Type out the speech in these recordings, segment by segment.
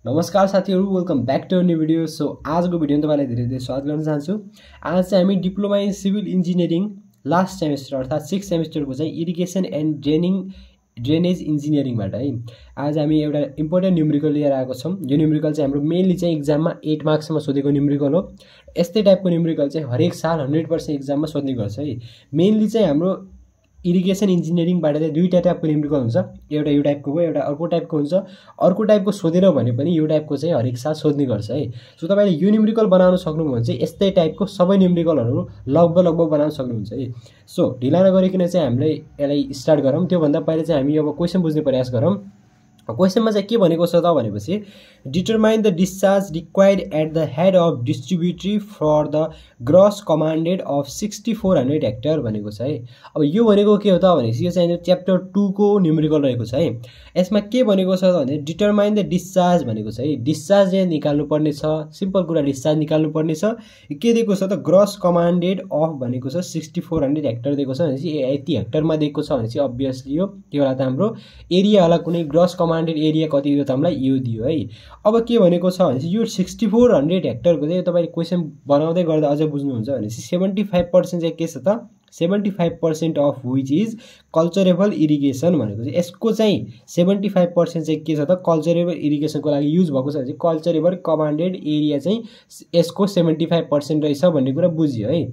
नमस्कार साथीहरु, welcome back to new video. So आजको भिडियोमा तपाईलाई धेरै स्वागत गर्न चाहन्छु। आज चाहिँ हामी diploma in civil engineering last semester अर्थात 6th सेमेस्टरको चाहिँ इरिगेसन एन्ड ड्रेनेज इन्जिनियरिङबाट है आज हामी एउटा इम्पोर्टेन्ट न्युमेरिकल लिएर आएको छौं। यो न्युमेरिकल चाहिँ हाम्रो मेनली चाहिँ एक्जाममा 8 मार्क्समा सोधेको न्युमेरिकल हो। यस्तै टाइपको न्युमेरिकल चाहिँ हरेक साल 100% एक्जाममा सोध्ने गर्छ है। मेनली चाहिँ हाम्रो इरिगेसन इन्जिनियरिङबाट चाहिँ दुईटा टाइपको न्युमेरिकल हुन्छ। एउटा यो टाइपको हो, एउटा अर्को टाइपको हुन्छ। अर्को टाइपको सोधेन भने पनि यो टाइपको चाहिँ हरेक साल सोध्ने गर्छ है। सो तपाईले यो न्युमेरिकल बनाउन सक्नुभयो भने चाहिँ यस्तै टाइपको सबै न्युमेरिकलहरु लगभग बनाउन सक्नुहुन्छ है। सो ढिला नगरिकन चाहिँ हामीले यसलाई स्टार्ट गरौँ। त्यो भन्दा पहिले चाहिँ हामी अब क्वेशन बुझ्ने प्रयास गरौँ। क्वेशनमा चाहिँ के भनेको छ त भनेपछि determine the discharge required at the head of distributary for the gross commanded of 6400 hectare भनेको छ है। अब यो भनेको के हो त भनेपछि यो चाहिँ च्याप्टर 2 को न्युमेरिकल रहेको छ है। यसमा के भनेको छ भने डिटरमाइन द डिस्चार्ज भनेको छ है। डिस्चार्ज चाहिँ निकाल्नु पर्ने छ, सिम्पल कुरा डिस्चार्ज निकाल्नु पर्ने छ। के दिएको छ त ग्रस कमान्डेड अफ भनेको छ 6400 हेक्टर दिएको छ भनेपछि यति हेक्टरमा दिएको छ भनेपछि अब्भियसली यो के होला त हाम्रो एरिया होला। कुनै ग्रस कमान्डेड एरिया कति दियो त हामीलाई यो दियो है। अब के भनेको छ भनेपछि यो 6400 हेक्टरको चाहिँ तपाईले क्वेशन बनाउँदै गर्दा अझ बुझ्नुहुन्छ भनेपछि 75% चाहिँ के छ त 75% of which is culturable irrigation भनेको चाहिँ यसको चाहिँ 75% चाहिँ के छ त कल्चरेबल इरिगेसनको लागि युज भएको छ भने चाहिँ कल्चरेबल कमान्डेड एरिया चाहिँ यसको 75% रहेछ भन्ने कुरा बुझियो है।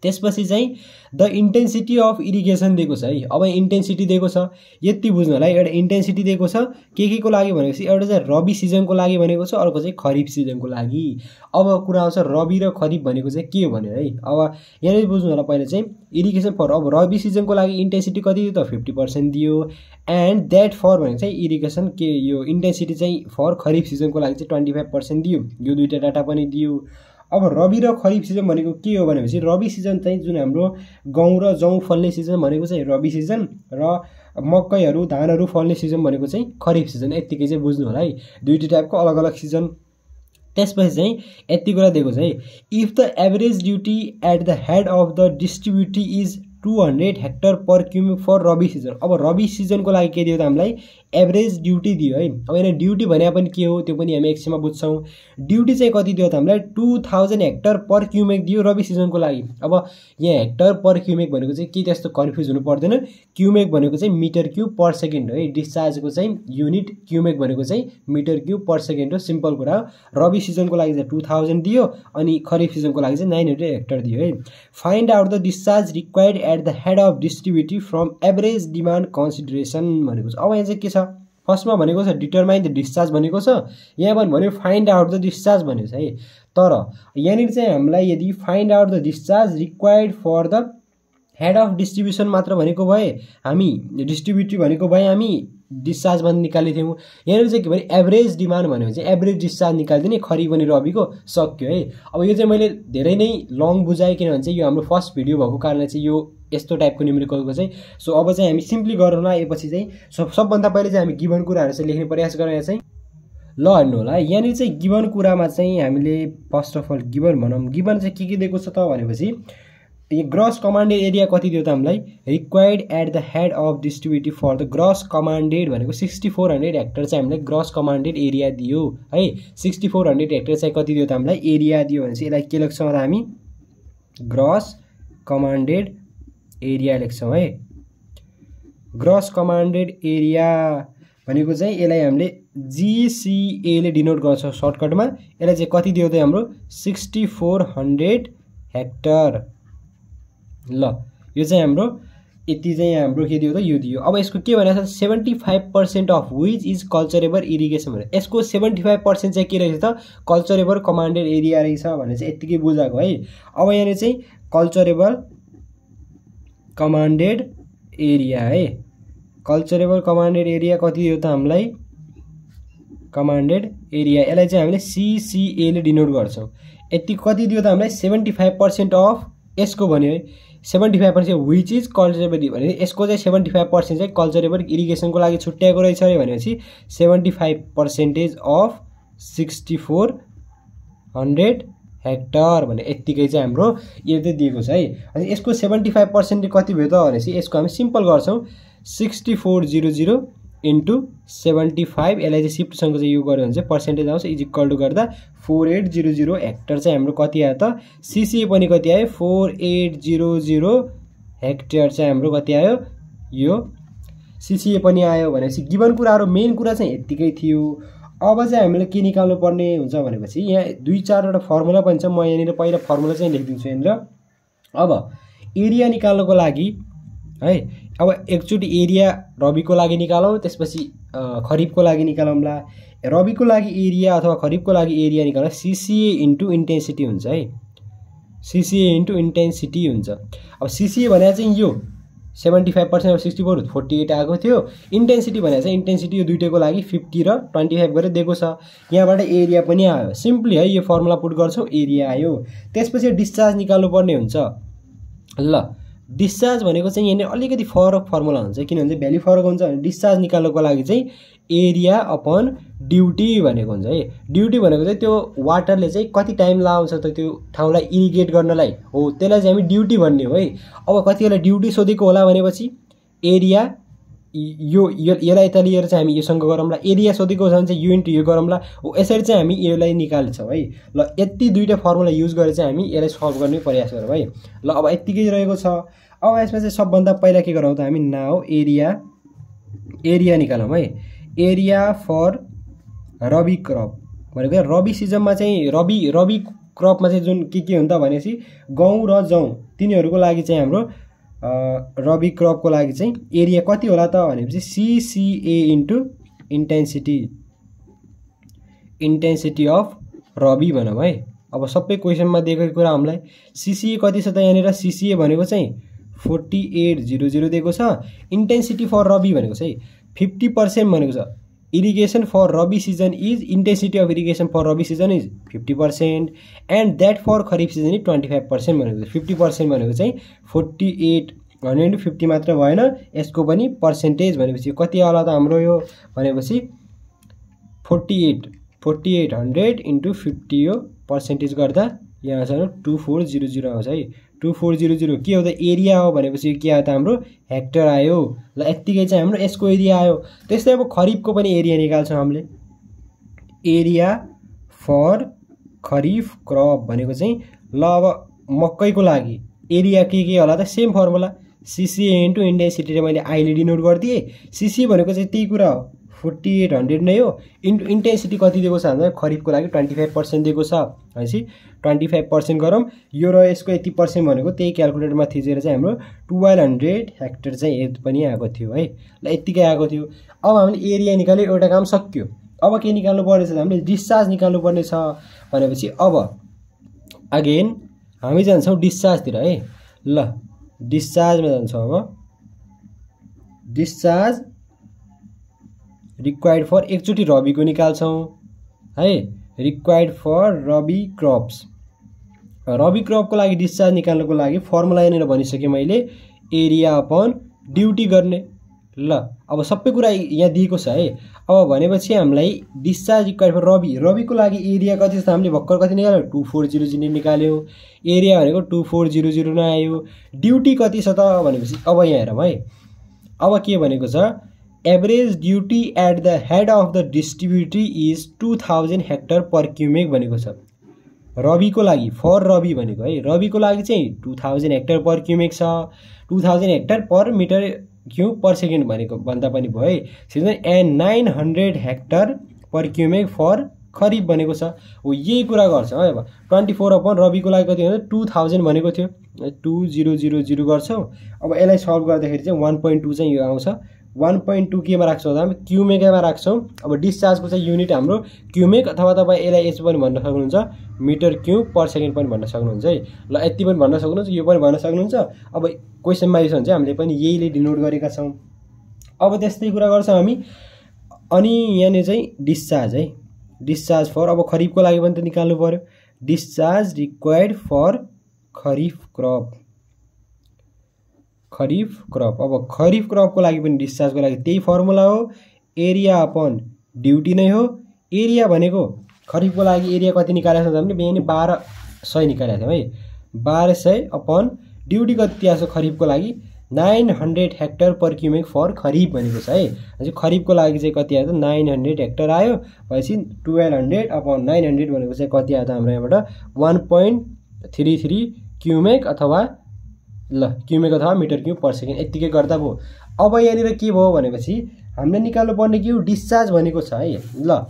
त्यसपछि चाहिँ द इन्टेन्सिटी अफ इरिगेसन दिएको छ है। अब इन्टेन्सिटी दिएको छ यति बुझ्नलाई एउटा इन्टेन्सिटी दिएको छ के को लागि भनेपछि एउटा चाहिँ रबी सिजनको लागि भनेको छ, अर्को चाहिँ खरिफ सिजनको लागि। अब कुरा आउँछ रबी र खरिफ भनेको चाहिँ के हो भनेर है। अब यहाँनिर बुझ्नु होला पहिला चाहिँ इरिगेसन फर अब रबी सिजनको लागि इन्टेन्सिटी कति दियो त 50% दियो एन्ड दैट फर भनेको चाहिँ इरिगेसन के यो इन्टेन्सिटी चाहिँ फर खरिफ सिजनको लागि चाहिँ 25% दियो। यो दुईटा डाटा पनि दियो। अब रबी र खरिफ सिजन भनेको के हो भनेपछि रबी सिजन चाहिँ जुन हाम्रो गहुँ र जौ फल्ने सिजन भनेको चाहिँ रबी सिजन र मकैहरू धानहरू फल्ने सिजन भनेको चाहिँ खरिफ सिजन। यतिकै चाहिँ बुझ्नु होला है, दुईटा टाइपको अलग अलग सिजन। त्यसपछि चाहिँ यति कुरा दिएको छ है। If the average duty at the head of the distributary is 200 hectare per cubic for rabi season. अब रबी सिजनको लागि के दियो त हामीलाई एभरेज ड्युटी दियो है। अब यहाँ ड्युटी भने पनि के हो त्यो पनि हामी एकछिनमा बुझ्छौँ। ड्युटी चाहिँ कति दियो त हामीलाई 2000 हेक्टर पर क्युबिक दियो रबी सिजनको लागि। अब यहाँ हेक्टर पर क्युबिक भनेको चाहिँ के त्यस्तो कन्फ्युज हुनु पर्दैन। क्युबिक भनेको चाहिँ मिटर क्युब पर सेकेन्ड हो है। डिस्चार्जको चाहिँ युनिट क्युबिक भनेको चाहिँ मिटर क्युब पर सेकेन्ड हो। सिम्पल कुरा हो। रबी सिजनको लागि चाहिँ 2000 दियो अनि खरिफ सिजनको लागि चाहिँ 900 हेक्टर दियो है। Find out the discharge required at the head of distributary from average demand consideration भनेको छ। अब यहाँ चाहिँ के छ फर्स्टमा भनेको छ डिटरमाइन द डिस्चार्ज भनेको छ, यहाँ पनि भन्यो फाइन्ड आउट द डिस्चार्ज भनेको छ है। तर यहाँनिर चाहिँ हामीलाई यदि find out the discharge required for the head of distribution मात्र भनेको भए हामी डिस्ट्रिब्युटी भनेको भए हामी डिस्चार्ज भन्ने निकाल्ने थियौँ। यहाँनिर चाहिँ के भने एभरेज डिमान्ड भन्यो भने चाहिँ एभरेज डिस्चार्ज निकालिदिने खरिफ अनि रबीको सक्यो है। अब यो चाहिँ मैले धेरै नै लङ बुझाएँ किनभने चाहिँ यो हाम्रो फर्स्ट भिडियो भएको कारणले चाहिँ यो यस्तो टाइपको न्युमेरिकलको चाहिँ। सो अब चाहिँ हामी सिम्पली गरौँला यसपछि चाहिँ सबभन्दा पहिले चाहिँ हामी गिभन कुराहरू चाहिँ लेख्ने प्रयास गरौँ। यहाँ चाहिँ ल हेर्नु होला यहाँनिर चाहिँ गिभन कुरामा चाहिँ हामीले फर्स्ट अफ अल गिभन भनौँ। गिभन चाहिँ के दिएको छ त भनेपछि यो ग्रस कमान्डेड एरिया कति दियो त हामीलाई required at the head of distributary for the gross commanded भनेको 6400 हेक्टर चाहिँ हामीलाई ग्रस कमान्डेड एरिया दियो है। 6400 हेक्टर चाहिँ कति दियो त हामीलाई एरिया दियो भने चाहिँ यसलाई के लेख्छौँ त हामी ग्रस कमान्डेड एरिया लेख्छौँ है। ग्रस कमान्डेड एरिया भनेको चाहिँ यसलाई हामीले GCA ले डिनोट गर्छौँ सर्टकटमा। यसलाई चाहिँ कति दियो त हाम्रो 6400 हेक्टर। ल यो चाहिँ हाम्रो यति चाहिँ हाम्रो के दियो त यो दियो। अब यसको के भनेको छ 75% of which is culturable irrigation भनेर यसको 75% चाहिँ के रहेछ त कल्चरेबल कमान्डेड एरिया रहेछ भने चाहिँ यतिकै बुझाएको है। अब यहाँनिर चाहिँ कल्चरेबल कमान्डेड एरिया है। कल्चरेबल कमान्डेड एरिया कति दियो त हामीलाई कमान्डेड एरिया यसलाई चाहिँ हामीले CCA ले डिनोट गर्छौँ। यति कति दियो त हामीलाई 75% अफ यसको भन्यो है 75% व्हिच इज कल्चरेबल भने यसको चाहिँ 75% चाहिँ कल्चरेबल इरिगेसनको लागि छुट्याएको रहेछ अरे भनेपछि 75% अफ 6400 हेक्टर भने यतिकै चाहिँ हाम्रो यो चाहिँ दिएको छ है। अनि यसको 75% कति भयो त भनेपछि यसको हामी सिम्पल गर्छौँ 6400 इन्टु 75 यसलाई चाहिँ सिफ्टसँग चाहिँ यो गर्यो भने चाहिँ पर्सेन्टेज आउँछ इज इक्वल टु गर्दा 4800 हेक्टर चाहिँ हाम्रो कति आयो त सिसिए पनि कति आयो 4800 हेक्टर चाहिँ हाम्रो कति आयो यो सिसिए पनि आयो भनेपछि गिभन कुराहरु मेन कुरा चाहिँ यतिकै थियो। अब चाहिँ हामीले के निकाल्नु पर्ने हुन्छ भनेपछि यहाँ 2-4 वटा फर्मुला पनि छ म यहाँनिर पहिला फर्मुला चाहिँ लेखिदिन्छु यहाँनिर। अब एरिया निकाल्नको लागि है अब एकचोटी एरिया रबीको लागि निकालौं त्यसपछि खरिफको लागि निकालौंला। रबीको लागि एरिया अथवा खरिफको लागि एरिया निकाल्दा सीसीए इन्टु इन्टेन्सिटी हुन्छ है सीसीए इन्टु इन्टेन्सिटी हुन्छ। अब सीसीए भने चाहिँ यो 75% अब 64 48 आएको थियो। इन्टेन्सिटी भने चाहिँ इन्टेन्सिटी यो दुईटैको लागि 50 र 25 गरेर दिएको छ। यहाँबाट एरिया पनि आयो सिम्पली है यो फर्मुला पुट गर्छौं एरिया आयो। त्यसपछि डिस्चार्ज निकाल्नु पर्ने हुन्छ। ल डिस्चार्ज भनेको चाहिँ यहाँ अलिकति फरक फर्मुला हुन्छ किनभने भ्यालु फरक हुन्छ भने डिस्चार्ज निकाल्नको लागि चाहिँ एरिया अपन ड्युटी भनेको हुन्छ है। ड्युटी भनेको चाहिँ त्यो वाटरले चाहिँ कति टाइम लाउँछ त त्यो ठाउँलाई इरिगेट गर्नलाई हो त्यसलाई चाहिँ हामी ड्युटी भन्ने हो है। अब कतिलाई ड्युटी सोधेको होला भनेपछि एरिया यो यसलाई यता लिएर चाहिँ हामी योसँग गरौँला। एरिया सोधेको छ भने चाहिँ यो इन्टु यो गरौँला हो। यसरी चाहिँ हामी यसलाई निकाल्छौँ है। ल यति दुईटा फर्मुला युज गरेर चाहिँ हामी यसलाई सल्भ गर्ने प्रयास गरौँ है। ल अब यतिकै रहेको छ। अब यसमा चाहिँ सबभन्दा पहिला के गरौँ त हामी नाउ एरिया निकालौँ है। एरिया फर रबी क्रप भनेको रबी सिजनमा चाहिँ रबी क्रपमा चाहिँ जुन के हुन्छ भनेपछि गहुँ र जौ तिनीहरूको लागि चाहिँ हाम्रो रबी क्रपको लागि चाहिँ एरिया कति होला त भनेपछि सीसीए इन्टु इन्टेन्सिटी अफ रबी भनौँ है। अब सबै क्वेसनमा दिएको कुरा हामीलाई सीसीए कति छ त यहाँनिर सीसीए भनेको चाहिँ 4800 दिएको छ। इन्टेन्सिटी फर रबी भनेको चाहिँ 50% भनेको छ। Irrigation for rabi season is intensity of irrigation for rabi season is 50% and that for kharif season is 25% भनेको 50% भनेको चाहिँ 4800 मात्र भएन यसको पनि पर्सेन्टेज भनेपछि कति होला त हाम्रो यो भनेपछि 4800 इन्टु 50 यो पर्सेन्टेज गर्दा यहाँ छ 2400 आउँछ है। 2400 के हो त एरिया हो भनेपछि के आयो त हाम्रो हेक्टर आयो। ल यतिकै चाहिँ हाम्रो यसको एरिया आयो। त्यस्तै अब खरिफको पनि एरिया निकाल्छौँ हामीले। एरिया फर खरिफ क्रप भनेको चाहिँ ल अब मकैको लागि एरिया के होला त same formula CCA into intensity मैले आइले डिनोट गरिदिए। सीसी भनेको चाहिँ त्यही कुरा हो 4800 नै हो इन्टु इन्टेन्सिटी कति दिएको छ भन्दा खरिफको लागि 25% दिएको छ भनेपछि 25% गरौँ। यो र यसको 80% भनेको त्यही क्याल्कुलेटरमा थिचेर चाहिँ हाम्रो 1200 हेक्टर चाहिँ यति पनि आएको थियो है। ल यतिकै आएको थियो। अब हामीले एरिया निकाल्यो एउटा काम सक्यो। अब के निकाल्नु पर्ने छ हामीले डिस्चार्ज निकाल्नु पर्ने छ भनेपछि अब अगेन हामी जान्छौँ डिस्चार्जतिर है। ल डिस्चार्जमा जान्छौँ। अब डिस्चार्ज रिक्वायर्ड फर एकचोटि रबीको निकाल्छौँ है। रिक्वायर्ड फर रबी क्रप्स रबी क्रपको लागि डिस्चार्ज निकाल्नको लागि फर्मुला यहाँनिर भनिसकेँ मैले एरिया अपन ड्युटी गर्ने। ल अब सबै कुरा यहाँ दिएको छ है। अब भनेपछि हामीलाई डिस्चार्ज रिक्वायर्ड फर रबीको लागि एरिया कति छ हामीले भर्खर कति निकाल्यो 2400 निकाल्यो। एरिया भनेको 2400 नै आयो। ड्युटी कति छ त भनेपछि अब यहाँ हेरौँ है। अब के भनेको छ average duty at the head of the distributary is 2000 hectare per cumec भनेको छ रबीको लागि फर रबी भनेको है। रबीको लागि चाहिँ 2000 हेक्टर पर क्युमेक छ। 2000 hectare per metre cube per second भनेको भन्दा पनि भयो है। Season and 900 hectare per cumec for kharif भनेको छ हो। यही कुरा गर्छौँ है। अब 24 अपन रबीको लागि कति हुन्छ 2000 भनेको थियो 2000 गर्छौँ। अब यसलाई सल्भ गर्दाखेरि चाहिँ 1.2 चाहिँ यो आउँछ। 1.2 केमा राख्छौँ त हामी क्युमेकमा राख्छौँ। अब डिस्चार्जको चाहिँ युनिट हाम्रो क्युमेक अथवा तपाईँ यसलाई एच पनि भन्न सक्नुहुन्छ मिटर क्युब पर सेकेन्ड पनि भन्न सक्नुहुन्छ है। ल यति पनि भन्न सक्नुहुन्छ यो पनि भन्न सक्नुहुन्छ। अब क्वेसनमा आइसक्यो भने चाहिँ हामीले पनि यहीले डिनोट गरेका छौँ। अब त्यस्तै कुरा गर्छौँ हामी। अनि यहाँनिर चाहिँ डिस्चार्ज है डिस्चार्ज फर अब खरिफको लागि पनि त निकाल्नु पर्यो। Discharge required for kharif crop अब खरिफ क्रपको लागि पनि डिस्चार्जको लागि त्यही फर्मुला हो एरिया अपन ड्युटी नै हो। एरिया भनेको खरिफको लागि एरिया कति निकालेको छ भने बिहान 1200 निकालेको थियौँ है। 1200 अपन ड्युटी कति आएको छ खरिफको लागि 900 hectare per cubic for kharif भनेको छ है। अझै खरिफको लागि चाहिँ कति आयो त 900 हेक्टर आयो। भनेपछि 1200 अपॉन 900 भनेको चाहिँ कति आयो त हाम्रो यहाँबाट 1.33 क्युबिक अथवा क्युबिक अथवा मिटर क्युब पर सेकेन्ड यतिकै गर्दा भयो। अब यहाँनिर के भयो भनेपछि हामीले निकाल्नु पर्ने के हो डिस्चार्ज भनेको छ है। ल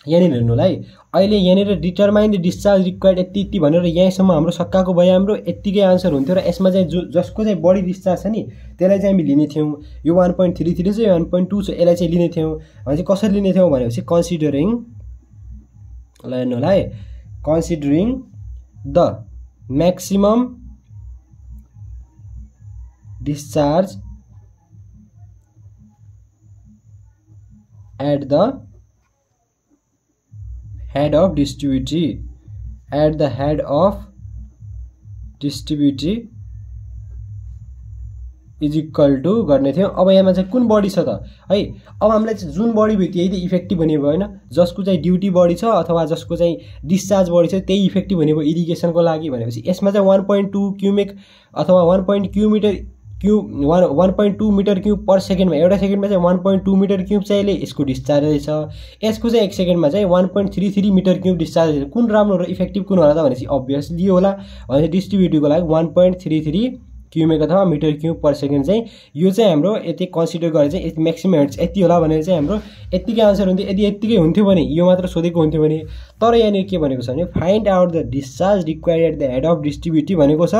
यहाँनिर हेर्नुलाई अहिले यहाँनिर डिटरमाइन द डिस्चार्ज रिक्वायर्ड यति भनेर यहीँसम्म हाम्रो सक्काको भयो। हाम्रो यतिकै आन्सर हुन्थ्यो र यसमा चाहिँ जसको चाहिँ बढी डिस्चार्ज छ नि त्यसलाई चाहिँ हामी लिने थियौँ। यो 1.33 चाहिँ 1.2 छ, यसलाई चाहिँ लिने थियौँ। भने चाहिँ कसरी लिने थियौँ भनेपछि कन्सिडरिङ ल हेर्नुलाई considering the maximum discharge at the head of distributor at the head of distributor is equal to गर्ने थियो। अब यहाँ चाहिँ कुन बढी छ त है। अब हामीलाई चाहिँ जुन बढी भयो त्यही त इफेक्टिभ भन्ने भयो हैन। जसको चाहिँ ड्युटी बढी छ अथवा जसको चाहिँ डिस्चार्ज बढी छ त्यही इफेक्टिभ भन्ने भयो इरिगेसनको लागि। भनेपछि यसमा चाहिँ 1.2 क्युबिक अथवा 1.2 मिटर क्युब पर सेकेन्डमा एउटा सेकेन्डमा चाहिँ 1.2 मिटर क्युब चाहिँ यसको डिस्चार्ज छ। यसको चाहिँ एक सेकेन्डमा चाहिँ 1.33 मिटर क्युब डिस्चार्ज। कुन राम्रो र इफेक्टिभ कुन होला त भनेपछि अभियसली यो होला। भनेपछि डिस्ट्रिब्युटिभको लागि 1.33 क्युबिक अथवा मिटर क्युब पर सेकेन्ड चाहिँ यो चाहिँ हाम्रो यति कन्सिडर गरेर चाहिँ यति म्याक्सिमम हेर्ट्स यति होला भनेर चाहिँ हाम्रो यतिकै आन्सर हुन्थ्यो। यदि यतिकै हुन्थ्यो भने यो मात्र सोधेको हुन्थ्यो भने। तर यहाँनिर के भनेको छ भने find out the discharge required at the head of distributive भनेको छ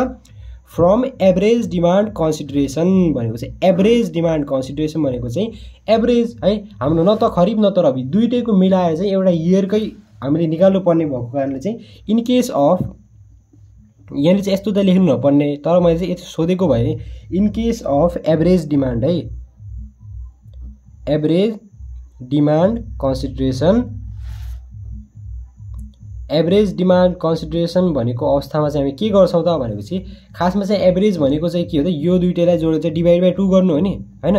फ्रम एभरेज डिमान्ड कन्सिडरेसन भनेको चाहिँ एभरेज डिमान्ड कन्सिडरेसन भनेको चाहिँ एभरेज है हाम्रो न त खरिफ न त रबी दुईटैको मिलाएर चाहिँ एउटा इयरकै हामीले निकाल्नु पर्ने भएको कारणले चाहिँ इन केस अफ यहाँले चाहिँ यस्तो त लेख्नु नपर्ने तर मैले चाहिँ यति सोधेको भए in case of average demand है average demand consideration average demand consideration भनेको अवस्थामा चाहिँ हामी के गर्छौँ त भनेपछि खासमा चाहिँ एभरेज भनेको चाहिँ के हो त यो दुईटैलाई जोडेर चाहिँ डिभाइड बाई 2 गर्नु हो नि हैन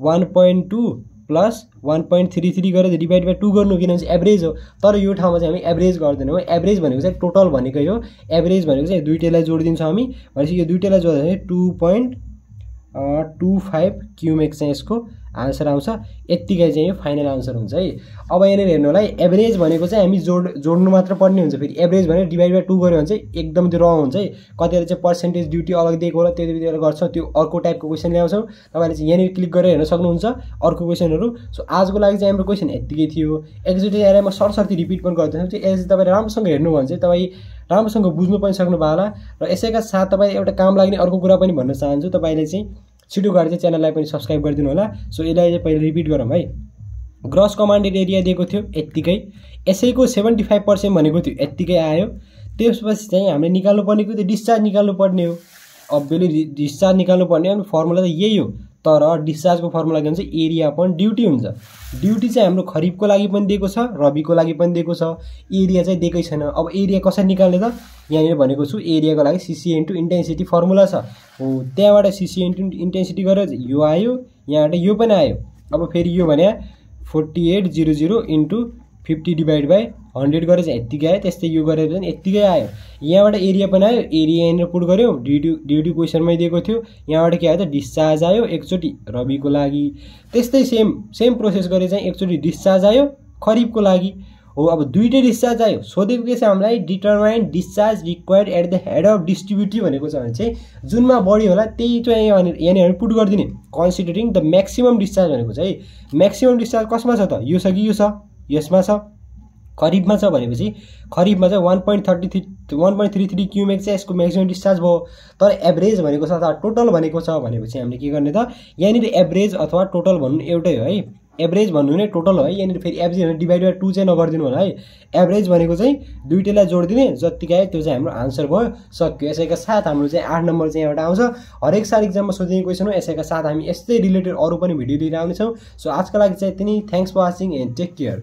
1.2 प्लस 1.33 गरेर डिभाइड बाई 2 गर्नु किनभने एभरेज हो। तर यो ठाउँमा चाहिँ हामी एभरेज गर्दैनौँ। एभरेज भनेको चाहिँ टोटल भनेकै हो। एभरेज भनेको चाहिँ दुईटैलाई जोडिदिन्छौँ हामी। भनेपछि यो दुईटैलाई जोड्दा 2.25 क्युबिक चाहिँ यसको आन्सर आउँछ। यतिकै चाहिँ यो फाइनल आन्सर हुन्छ है। अब यहाँनिर हेर्नु होला एभरेज भनेको चाहिँ हामी जोड्नु मात्र पर्ने हुन्छ। फेरि एभरेज भनेर डिभाइड बाई 2 गऱ्यो भने चाहिँ एकदम त्यो रङ हुन्छ है। कतिले चाहिँ पर्सेन्टेज ड्युटी अलग दिएको होला त्यतिबेला गर्छौँ त्यो अर्को टाइपको क्वेसन ल्याउँछौँ। तपाईँले चाहिँ यहाँनिर क्लिक गरेर हेर्न सक्नुहुन्छ अर्को क्वेसनहरू। सो आजको लागि चाहिँ हाम्रो क्वेसन यतिकै थियो। एकचोटि यसलाई म सर्टसर्ती रिपिट पनि गर्दैछु चाहिँ यसले तपाईँले राम्रोसँग हेर्नु भने चाहिँ तपाईँ राम्रोसँग बुझ्नु पनि सक्नुभयो होला। र यसैका साथ तपाईँ एउटा काम लाग्ने अर्को कुरा पनि भन्न चाहन्छु तपाईँले चाहिँ छिटो गरेर चाहिँ च्यानललाई पनि सब्सक्राइब गरिदिनु होला। सो यसलाई चाहिँ पहिले रिपिट गरौँ है। ग्रस कमान्डेड एरिया दिएको थियो यतिकै, यसैको 75% भनेको थियो यतिकै आयो। त्यसपछि चाहिँ हामीले निकाल्नु पर्नेको त्यो डिस्चार्ज निकाल्नु पर्ने हो। अभियसली डिस्चार्ज निकाल्नु पर्ने अनि फर्मुला त यही हो। तर डिस्चार्जको फर्मुला के भन्छ एरिया अपन ड्युटी हुन्छ। ड्युटी चाहिँ हाम्रो खरिफको लागि पनि दिएको छ रबीको लागि पनि दिएको छ। एरिया चाहिँ दिएकै छैन। अब एरिया कसरी निकाल्ने त यहाँनिर भनेको छु एरियाको लागि सीसी इन्टु इन्टेन्सिटी फर्मुला छ हो। त्यहाँबाट सीसी इन्टु इन्टेन्सिटी गरेर यो आयो यहाँबाट यो पनि आयो। अब फेरि यो भने 4800 इन्टु 50 डिभाइड बाई 100 गरेर चाहिँ यतिकै आयो। त्यस्तै यो गरेर चाहिँ यतिकै आयो। यहाँबाट एरिया पनि आयो। एरिया यहाँनिर पुट गऱ्यो ड्युटी क्वेसनमै दिएको थियो। यहाँबाट के आयो त डिस्चार्ज आयो एकचोटि रबीको लागि। त्यस्तै सेम प्रोसेस गरे चाहिँ एकचोटि डिस्चार्ज आयो खरिफको लागि हो। अब दुईटै डिस्चार्ज आयो। सोधेको के छ हामीलाई determine discharge required at the head of distributive भनेको छ भने चाहिँ जुनमा बढी होला त्यही चाहिँ यहाँनिर पुट गरिदिने। कन्सिडरिङ द म्याक्सिमम डिस्चार्ज भनेको चाहिँ म्याक्सिमम डिस्चार्ज कसमा छ त यो छ कि यो छ यसमा छ खरिफमा छ भनेपछि खरिफमा चाहिँ 1.33 क्युबिक चाहिँ यसको म्याक्सिमम डिस्चार्ज भयो। तर एभरेज भनेको छ अथवा टोटल भनेको छ भनेपछि हामीले के गर्ने त यहाँनिर एभरेज अथवा टोटल भन्नु एउटै हो है। एभरेज भन्नु नै टोटल हो है। यहाँनिर फेरि एभरेज भनेर डिभाइड बाई 2 चाहिँ नगरिदिनु होला है। एभरेज भनेको चाहिँ दुईटैलाई जोडिदिने जतिकै आयो त्यो चाहिँ हाम्रो आन्सर भयो सक्यो। यसैका साथ हाम्रो चाहिँ 8 नम्बर चाहिँ एउटा आउँछ हरेक साल एक्जाममा सोधिने क्वेसन हो। यसैका साथ हामी यस्तै रिलेटेड अरू पनि भिडियो लिएर आउनेछौँ। सो आजको लागि चाहिँ यति नै। Thanks for watching and take care.